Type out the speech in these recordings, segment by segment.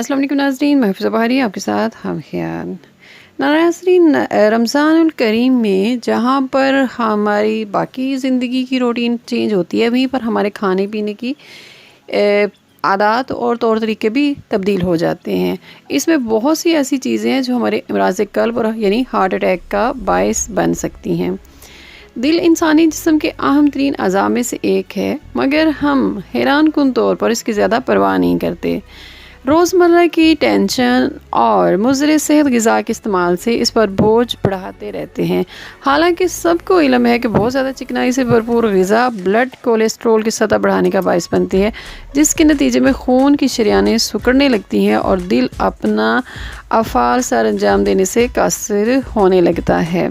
अस्सलाम वालेकुम नाज़रीन, मैं हिफ़्ज़ा बहारी आपके साथ हम ख़याल। नाज़रीन, रमज़ानुल करीम में जहाँ पर हमारी बाकी ज़िंदगी की रूटीन चेंज होती है, वहीं पर हमारे खाने पीने की आदत और तौर तरीके भी तब्दील हो जाते हैं। इसमें बहुत सी ऐसी चीज़ें हैं जो हमारे अमराज़ क़ल्ब और यानी हार्ट अटैक का बायस बन सकती हैं। दिल इंसानी जिस्म के अहम तरीन अज़ा में से एक है, मगर हम हैरानकुन तौर पर इसकी ज़्यादा परवाह नहीं करते। रोज़मर्रा की टेंशन और मुज़र सेहत ग़िज़ा के इस्तेमाल से इस पर बोझ बढ़ाते रहते हैं। हालांकि सबको इल्म है कि बहुत ज़्यादा चिकनाई से भरपूर ग़िज़ा ब्लड कोलेस्ट्रोल की सतह बढ़ाने का बायस बनती है, जिसके नतीजे में खून की शरियानें सिकुड़ने लगती हैं और दिल अपना अफ़ाल सर अंजाम देने से कासिर होने लगता है।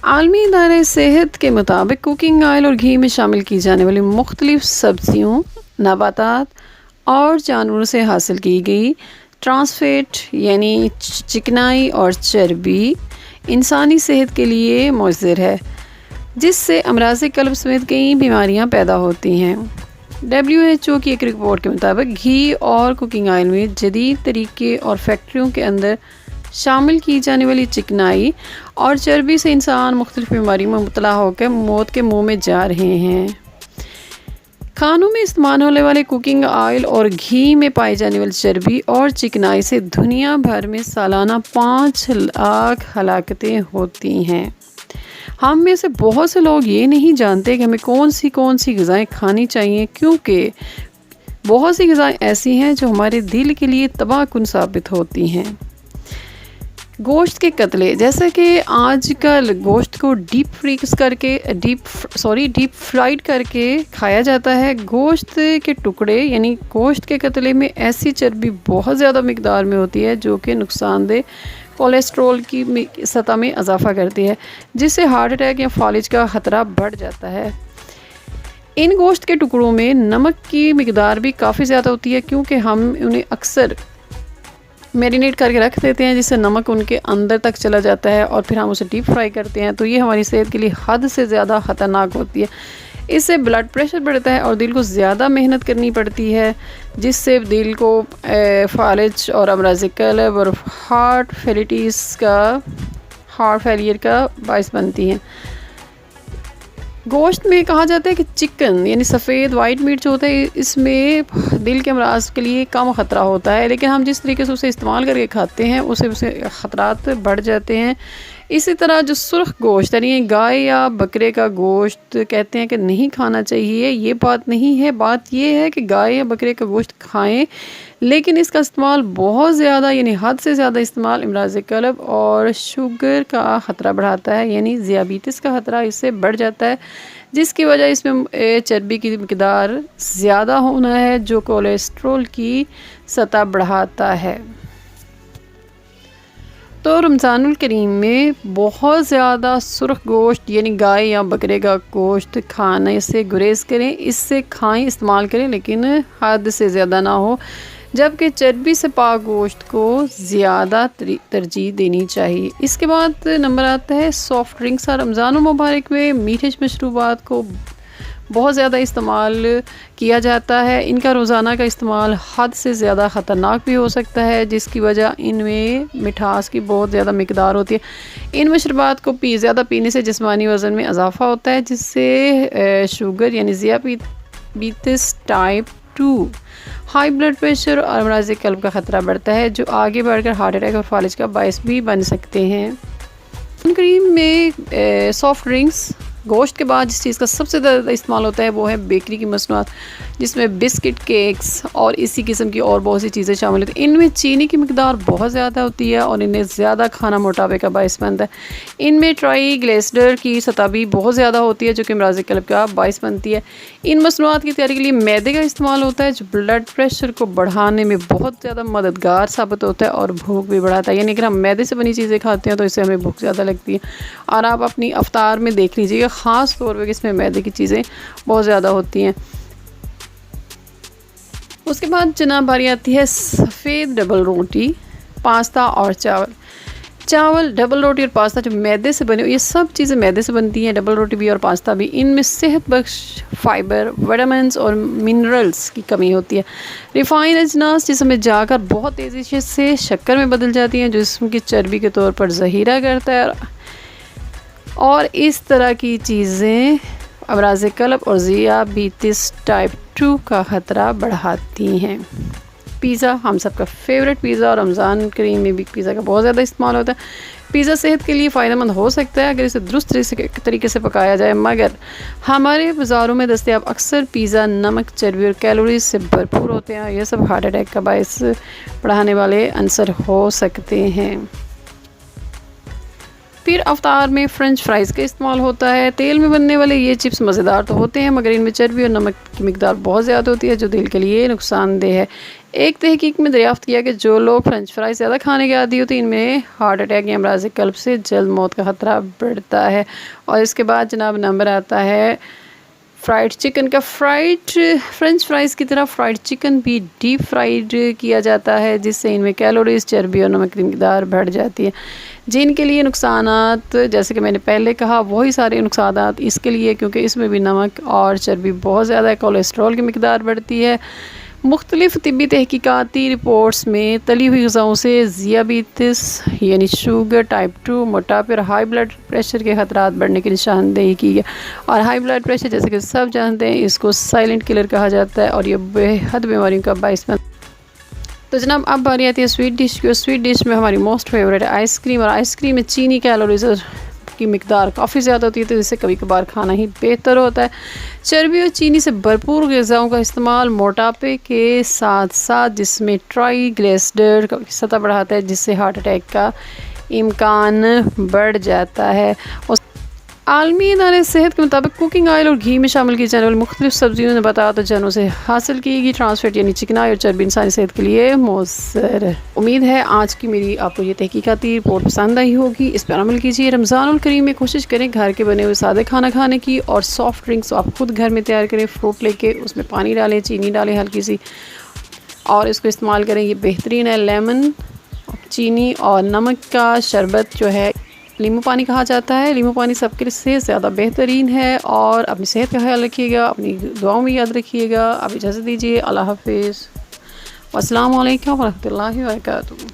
आलमी इदारे सेहत के मुताबिक कुकिंग ऑयल और घी में शामिल की जाने वाली मुख्तलिफ सब्ज़ियों, नबातात और जानवरों से हासिल की गई ट्रांसफैट यानी चिकनाई और चर्बी इंसानी सेहत के लिए मुज़र है, जिससे अमराज़ क़ल्ब समेत कई बीमारियां पैदा होती हैं। WHO की एक रिपोर्ट के मुताबिक घी और कुकिंग ऑयल में जदीद तरीके और फैक्ट्रियों के अंदर शामिल की जाने वाली चिकनाई और चर्बी से इंसान मुख्तलिफ बीमारियों में मुब्तला होकर मौत के मुँह में जा रहे हैं। खानों में इस्तेमाल होने वाले कुकिंग ऑयल और घी में पाई जाने वाली चर्बी और चिकनाई से दुनिया भर में सालाना 5 लाख हलाकतें होती हैं। हम में से बहुत से लोग ये नहीं जानते कि हमें कौन सी ग़िज़ाएँ खानी चाहिए, क्योंकि बहुत सी ग़िज़ाएँ ऐसी हैं जो हमारे दिल के लिए तबाहकुन साबित होती हैं। गोश्त के कतले, जैसे कि आजकल गोश्त को डीप फ्राइड करके खाया जाता है। गोश्त के टुकड़े यानी गोश्त के कतले में ऐसी चर्बी बहुत ज़्यादा मिकदार में होती है जो कि नुकसानदेह कोलेस्ट्रोल की सतह में इजाफा करती है, जिससे हार्ट अटैक या फालिज का ख़तरा बढ़ जाता है। इन गोश्त के टुकड़ों में नमक की मिकदार भी काफ़ी ज़्यादा होती है, क्योंकि हम उन्हें अक्सर मैरिनेट करके रख देते हैं, जिससे नमक उनके अंदर तक चला जाता है और फिर हम उसे डीप फ्राई करते हैं, तो ये हमारी सेहत के लिए हद से ज़्यादा ख़तरनाक होती है। इससे ब्लड प्रेशर बढ़ता है और दिल को ज़्यादा मेहनत करनी पड़ती है, जिससे दिल को फालिज और अमराज़ क़ल्ब और हार्ट फेलियर का बायस बनती हैं। गोश्त में कहा जाता है कि चिकन यानी सफ़ेद वाइट मीट जो होता है, इसमें दिल के अमराज के लिए कम ख़तरा होता है, लेकिन हम जिस तरीके से उसे इस्तेमाल करके खाते हैं उसे ख़तरात बढ़ जाते हैं। इसी तरह जो सुर्ख गोश्त यानी गाय या बकरे का गोश्त कहते हैं कि नहीं खाना चाहिए, ये बात नहीं है। बात ये है कि गाय या बकरे का गोश्त खाएं, लेकिन इसका इस्तेमाल बहुत ज़्यादा यानी हद से ज़्यादा इस्तेमाल अमराज़ क़ल्ब और शुगर का ख़तरा बढ़ाता है, यानी ज़ियाबीतिस का ख़तरा इससे बढ़ जाता है, जिसकी वजह इसमें चर्बी की मिकदार ज़्यादा होना है जो कोलेस्ट्रोल की सतह बढ़ाता है। तो रमज़ानुल करीम में बहुत ज़्यादा सुर्ख गोश्त यानी गाय या बकरे का गोश्त खाने से गुरेज करें, इससे खाएं इस्तेमाल करें, लेकिन हद से ज़्यादा ना हो। जबकि चर्बी से पाक गोश्त को ज़्यादा तरजीह देनी चाहिए। इसके बाद नंबर आता है सॉफ़्ट ड्रिंक्स। रमज़ान मुबारक में मीठे मशरूबात को बहुत ज़्यादा इस्तेमाल किया जाता है। इनका रोज़ाना का इस्तेमाल हद से ज़्यादा ख़तरनाक भी हो सकता है, जिसकी वजह इनमें मिठास की बहुत ज़्यादा मिकदार होती है। इन मशरूबात को ज़्यादा पीने से जिस्मानी वज़न में इजाफ़ा होता है, जिससे शुगर यानी ज़ियाबीतिस टाइप 2, हाई ब्लड प्रेशर और अमराज़ क़ल्ब का ख़तरा बढ़ता है, जो आगे बढ़कर हार्ट अटैक और फालिज का बायस भी बन सकते हैं। क्रीम में सॉफ़्ट ड्रिंक्स गोश्त के बाद जिस चीज़ का सबसे ज़्यादा इस्तेमाल होता है वो है बेकरी की मसनूआत, जिसमें बिस्किट, केक्स और इसी किस्म की और बहुत सी चीज़ें शामिल होती हैं। इनमें चीनी की मिकदार बहुत ज़्यादा होती है और इन्हें ज़्यादा खाना मोटापे का बायस बनता है। इनमें ट्राइग्लिसराइड की सतह भी बहुत ज़्यादा होती है, जो कि अमराज़ क़ल्ब का बायस बनती है। इन मसनूआत की तैयारी के लिए मैदे का इस्तेमाल होता है, जो ब्लड प्रेशर को बढ़ाने में बहुत ज़्यादा मददगार साबित होता है और भूख भी बढ़ाता है। यानी अगर हम मैदे से बनी चीज़ें खाते हैं तो इससे हमें भूख ज़्यादा लगती है। और आप अपनी अफ्तार में देख लीजिएगा, ख़ास तौर पर इसमें मैदे की चीज़ें बहुत ज़्यादा होती हैं। उसके बाद जनाब बारी आती है सफ़ेद डबल रोटी, पास्ता और चावल। चावल, डबल रोटी और पास्ता जो मैदे से बने, ये सब चीज़ें मैदे से बनती हैं, डबल रोटी भी और पास्ता भी। इनमें सेहत बख्श फाइबर, विटामिन्स और मिनरल्स की कमी होती है। रिफाइंड अजनास जिसम में जाकर बहुत तेज़ी से शक्कर में बदल जाती हैं, जो जिस्म की चर्बी के तौर पर ज़हीरा करता है और इस तरह की चीज़ें अमराज़ क़ल्ब और ज़ियाबीतिस टाइप 2 का ख़तरा बढ़ाती हैं। पिज़्ज़ा हम सबका फेवरेट पिज़्ज़ा, और रमज़ान करीम में भी पिज़्ज़ा का बहुत ज़्यादा इस्तेमाल होता है। पिज़्ज़ा सेहत के लिए फ़ायदेमंद हो सकता है अगर इसे दुरुस्त तरीके से पकाया जाए, मगर हमारे बाज़ारों में दस्तयाब अक्सर पिज़्ज़ा नमक, चर्बी और कैलोरीज से भरपूर होते हैं। यह सब हार्ट अटैक का बायस बढ़ाने वाले अंसर हो सकते हैं। फिर अफ्तार में फ़्रेंच फ्राइज़ का इस्तेमाल होता है। तेल में बनने वाले ये चिप्स मज़ेदार तो होते हैं, मगर इनमें चर्बी और नमक की मिकदार बहुत ज़्यादा होती है, जो दिल के लिए नुकसानदेह है। एक तहकीक में दरियाफ्त किया कि जो लोग फ़्रेंच फ्राइज़ ज़्यादा खाने के आदी होते हैं, इनमें हार्ट अटैक या अमराज़ क़ल्ब से जल्द मौत का ख़तरा बढ़ता है। और इसके बाद जनाब नंबर आता है फ्राइड चिकन का। फ्रेंच फ्राइज़ की तरह फ्राइड चिकन भी डीप फ्राइड किया जाता है, जिससे इनमें कैलोरीज, चर्बी और नमक की मिकदार बढ़ जाती है, जिनके लिए नुकसानात, जैसे कि मैंने पहले कहा, वही सारे नुकसानात इसके लिए, क्योंकि इसमें भी नमक और चर्बी बहुत ज़्यादा है। कोलेस्ट्रॉल की मिकदार बढ़ती है। मुख्तलिफ तिब्बी तहकीकाती रिपोर्ट्स में तली हुई ग़िज़ाओं से ज़ियाबीतिस यानी शुगर टाइप 2, मोटापे और हाई ब्लड प्रेशर के ख़तरात बढ़ने की निशानदेही की है। और हाई ब्लड प्रेशर, जैसे कि सब जानते हैं, इसको साइलेंट किलर कहा जाता है और ये बेहद बीमारियों का बाइस बनता है। तो जनाब अब बारी आती है स्वीट डिश की। स्वीट डिश में हमारी मोस्ट फेवरेट है आइसक्रीम, और आइसक्रीम में चीनी कैलोरीज की मिकदार काफ़ी ज़्यादा होती है, तो इसे कभी कभार खाना ही बेहतर होता है। चर्बी और चीनी से भरपूर ग़िज़ाओं का इस्तेमाल मोटापे के साथ साथ जिसमें ट्राइग्लिसराइड की सतह बढ़ाता है, जिससे हार्ट अटैक का इम्कान बढ़ जाता है। और आलमी इदारे सेहत के मुताबिक कुकिंग ऑयल और घी में शामिल की जाने वाली मुख्तलिफ सब्जियों ने बताया जानों से हासिल की गई ट्रांसफैट यानी चिकनाई और चर्बी इंसानी सेहत के लिए मौसर है। उम्मीद है आज की मेरी आपको ये तहकीकाती रिपोर्ट पसंद आई होगी। इस पर अमल कीजिए। रमज़ानुल करीम में कोशिश करें घर के बने हुए सादे खाना खाने की, और सॉफ्ट ड्रिंक्स आप खुद घर में तैयार करें। फ्रूट लेके उसमें पानी डालें, चीनी डालें हल्की सी, और इसको इस्तेमाल करें। ये बेहतरीन है। लेमन, चीनी और नमक का शरबत जो है नींबू पानी कहा जाता है। नींबू पानी सबके लिए ज़्यादा बेहतरीन है। और अपनी सेहत का ख्याल रखिएगा, अपनी दुआओं में याद रखिएगा। अब इजाज़त दीजिए। अल्लाह हाफिज़। अस्सलामु अलैकुम व रहमतुल्लाहि व बरकातुहू।